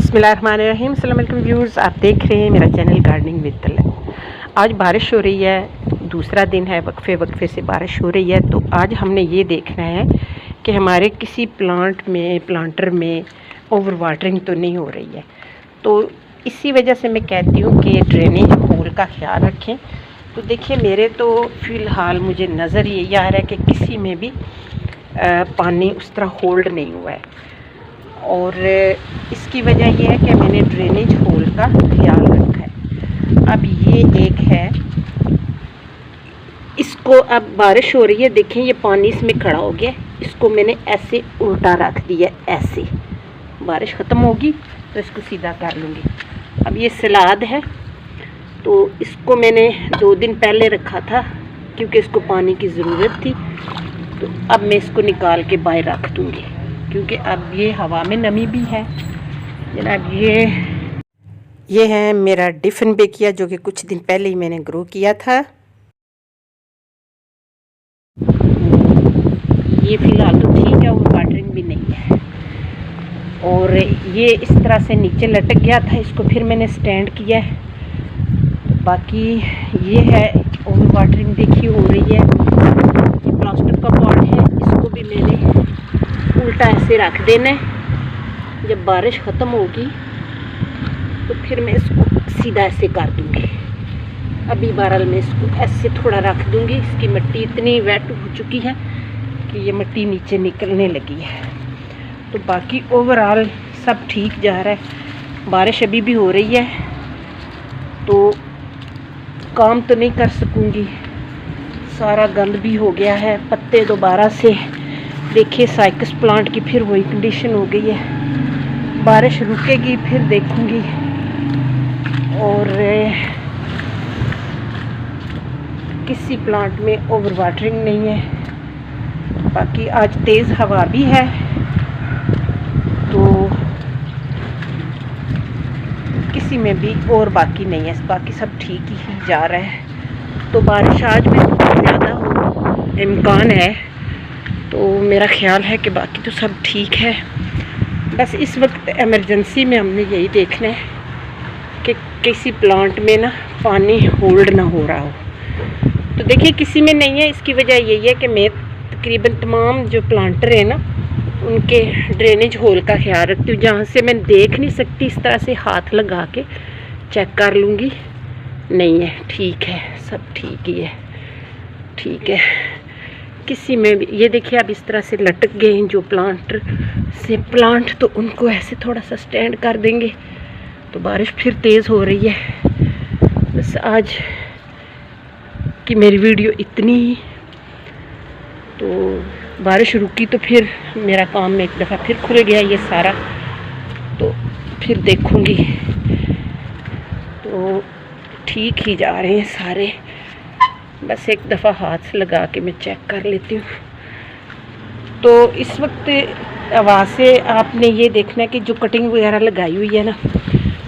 बिस्मिल्लाहिर्रहमानिर्रहीम। अस्सलाम वालेकुम व्यूअर्स, आप देख रहे हैं मेरा चैनल गार्डनिंग विद तलत। आज बारिश हो रही है, दूसरा दिन है, वक्फे से बारिश हो रही है। तो आज हमने ये देखना है कि हमारे किसी प्लांटर में ओवर वाटरिंग तो नहीं हो रही है। तो इसी वजह से मैं कहती हूँ कि ड्रेनेज होल का ख्याल रखें। तो देखिए, मेरे तो फ़िलहाल मुझे नज़र यही आ रहा है कि किसी में भी पानी उस तरह होल्ड नहीं हुआ है, और इसकी वजह यह है कि मैंने ड्रेनेज होल का ख्याल रखा है। अब ये एक है, इसको अब बारिश हो रही है, देखें ये पानी इसमें खड़ा हो गया, इसको मैंने ऐसे उल्टा रख दिया। ऐसे बारिश ख़त्म होगी तो इसको सीधा कर लूँगी। अब ये सलाद है, तो इसको मैंने 2 दिन पहले रखा था क्योंकि इसको पानी की ज़रूरत थी। तो अब मैं इसको निकाल के बाहर रख दूँगी क्योंकि अब ये हवा में नमी भी है। जनाब, ये है मेरा डिफन बेकिया जो कि कुछ दिन पहले ही मैंने ग्रो किया था। ये फ़िलहाल तो ठीक है, और वाटरिंग भी नहीं है, और ये इस तरह से नीचे लटक गया था, इसको फिर मैंने स्टैंड किया है। बाकी ये है, ओवर वाटरिंग देखिए हो रही है। ये प्लास्टिक का पॉट है, इसको भी मैंने उल्टा ऐसे रख देना है। जब बारिश ख़त्म होगी तो फिर मैं इसको सीधा ऐसे कर दूँगी। अभी बहरहाल मैं इसको ऐसे थोड़ा रख दूँगी। इसकी मिट्टी इतनी वेट हो चुकी है कि ये मिट्टी नीचे निकलने लगी है। तो बाकी ओवरऑल सब ठीक जा रहा है। बारिश अभी भी हो रही है तो काम तो नहीं कर सकूँगी, सारा गंद भी हो गया है। पत्ते दोबारा से देखिए, साइकस प्लांट की फिर वही कंडीशन हो गई है। बारिश रुकेगी फिर देखूंगी। और किसी प्लांट में ओवर वाटरिंग नहीं है। बाकी आज तेज़ हवा भी है, तो किसी में भी और बाकी नहीं है, बाकी सब ठीक ही जा रहा है। तो बारिश आज में ज़्यादा हो इम्कान है, तो मेरा ख्याल है कि बाकी तो सब ठीक है। बस इस वक्त इमरजेंसी में हमने यही देखना है कि किसी प्लांट में ना पानी होल्ड ना हो रहा हो। तो देखिए, किसी में नहीं है। इसकी वजह यही है कि मैं तकरीबन तमाम जो प्लांटर है ना, उनके ड्रेनेज होल का ख्याल रखती हूँ। जहाँ से मैं देख नहीं सकती, इस तरह से हाथ लगा के चेक कर लूँगी। नहीं है, ठीक है, सब ठीक ही है, ठीक है। किसी में भी ये देखिए, अब इस तरह से लटक गए हैं जो प्लांट, तो उनको ऐसे थोड़ा सा स्टैंड कर देंगे। तो बारिश फिर तेज़ हो रही है। बस आज की मेरी वीडियो इतनी ही। तो बारिश रुकी तो फिर मेरा काम में एक दफ़ा फिर खुल गया ये सारा, तो फिर देखूँगी। तो ठीक ही जा रहे हैं सारे, बस एक दफ़ा हाथ लगा के मैं चेक कर लेती हूँ। तो इस वक्त हवा से आपने ये देखना है कि जो कटिंग वगैरह लगाई हुई है ना,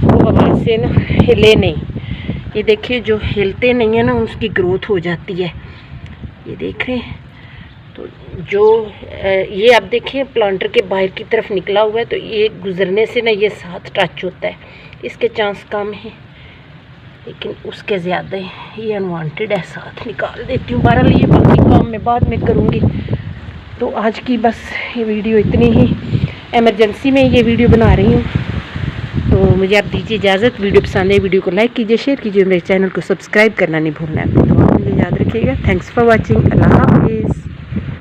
वो हवा से ना हिले नहीं। ये देखिए, जो हिलते नहीं है ना, उसकी ग्रोथ हो जाती है। ये देख रहे हैं। तो जो ये आप देखें प्लांटर के बाहर की तरफ निकला हुआ है, तो ये गुजरने से ना ये साथ टच होता है, इसके चांस कम है, लेकिन उसके ज़्यादा ये अनवांटेड है। साथ निकाल देती हूँ। बहरहाल ये बाकी काम मैं बाद में करूँगी। तो आज की बस ये वीडियो इतनी ही। इमरजेंसी में ये वीडियो बना रही हूँ, तो मुझे आप दीजिए इजाज़त। वीडियो पसंद है, वीडियो को लाइक कीजिए, शेयर कीजिए, मेरे चैनल को सब्सक्राइब करना नहीं भूलना है। तो आप मुझे याद रखिएगा। Thanks for watching. अल्लाह हाफिज़।